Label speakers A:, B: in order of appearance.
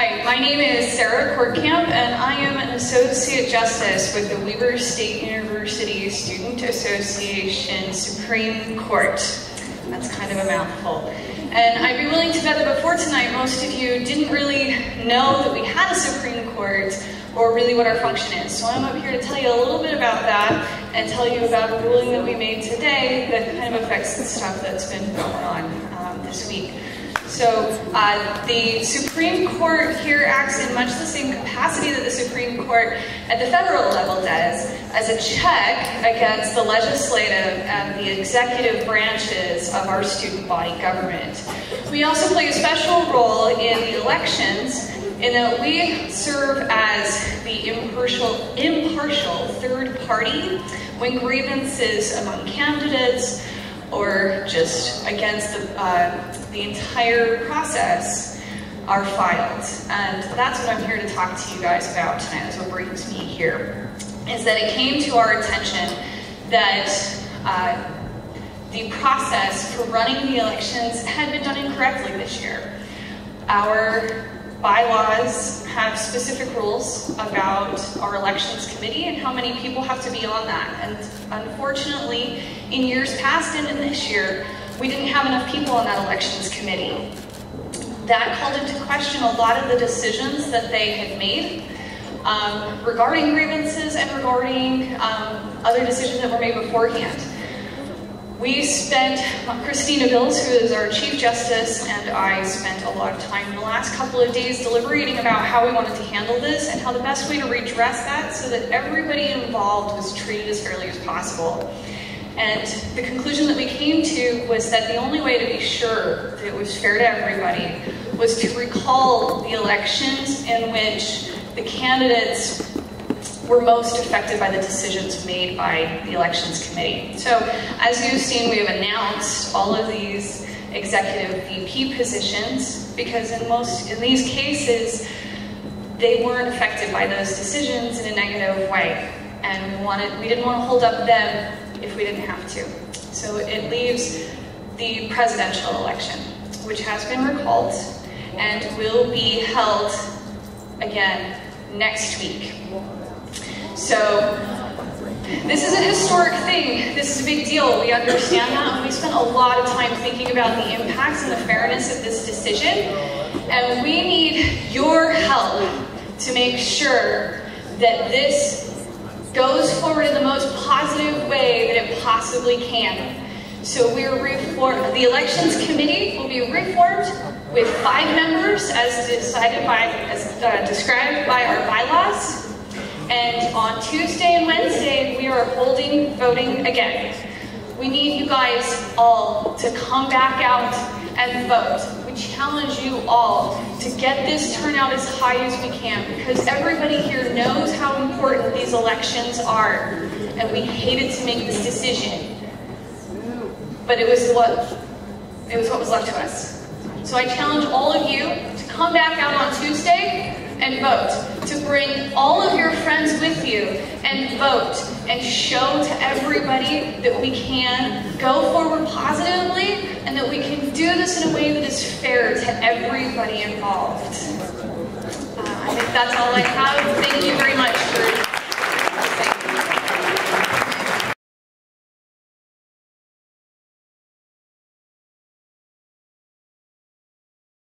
A: Hi, my name is Sarah Kortkamp, and I am an Associate Justice with the Weber State University Student Association Supreme Court. That's kind of a mouthful. And I'd be willing to bet that before tonight, most of you didn't really know that we had a Supreme Court or really what our function is. So I'm up here to tell you a little bit about that and tell you about a ruling that we made today that kind of affects the stuff that's been going on this week. So the Supreme Court here acts in much the same capacity that the Supreme Court at the federal level does, as a check against the legislative and the executive branches of our student body government. We also play a special role in the elections in that we serve as the impartial third party when grievances among candidates or just against the entire process are filed. And that's what I'm here to talk to you guys about tonight. That's what brings me here, is that it came to our attention that the process for running the elections had been done incorrectly this year. Our bylaws have specific rules about our elections committee and how many people have to be on that. And unfortunately, in years past and in this year, we didn't have enough people on that elections committee. That called into question a lot of the decisions that they had made regarding grievances and regarding other decisions that were made beforehand. We spent, Christina Bills, who is our Chief Justice, and I spent a lot of time in the last couple of days deliberating about how we wanted to handle this and how the best way to redress that so that everybody involved was treated as fairly as possible. And the conclusion that we came to was that the only way to be sure that it was fair to everybody was to recall the elections in which the candidates were most affected by the decisions made by the elections committee. So, as you've seen, we have announced all of these executive VP positions because in these cases, they weren't affected by those decisions in a negative way. And we didn't want to hold up them if we didn't have to. So it leaves the presidential election, which has been recalled and will be held again next week. So this is a historic thing. This is a big deal. We understand that, and we spent a lot of time thinking about the impacts and the fairness of this decision. And we need your help to make sure that this goes forward in the most positive way that it possibly can. So the elections committee will be reformed with 5 members as described by our bylaws. And on Tuesday and Wednesday, we are holding voting again. We need you guys all to come back out and vote. We challenge you all to get this turnout as high as we can, because everybody here knows how important these elections are, and we hated to make this decision, but it was what was left to us. So I challenge all of you to come back out on Tuesday and vote, to bring all of your friends with you and vote, and show to everybody that we can go forward positively and that we can do this in a way that is fair to everybody involved. I think that's all I have. Thank you very much for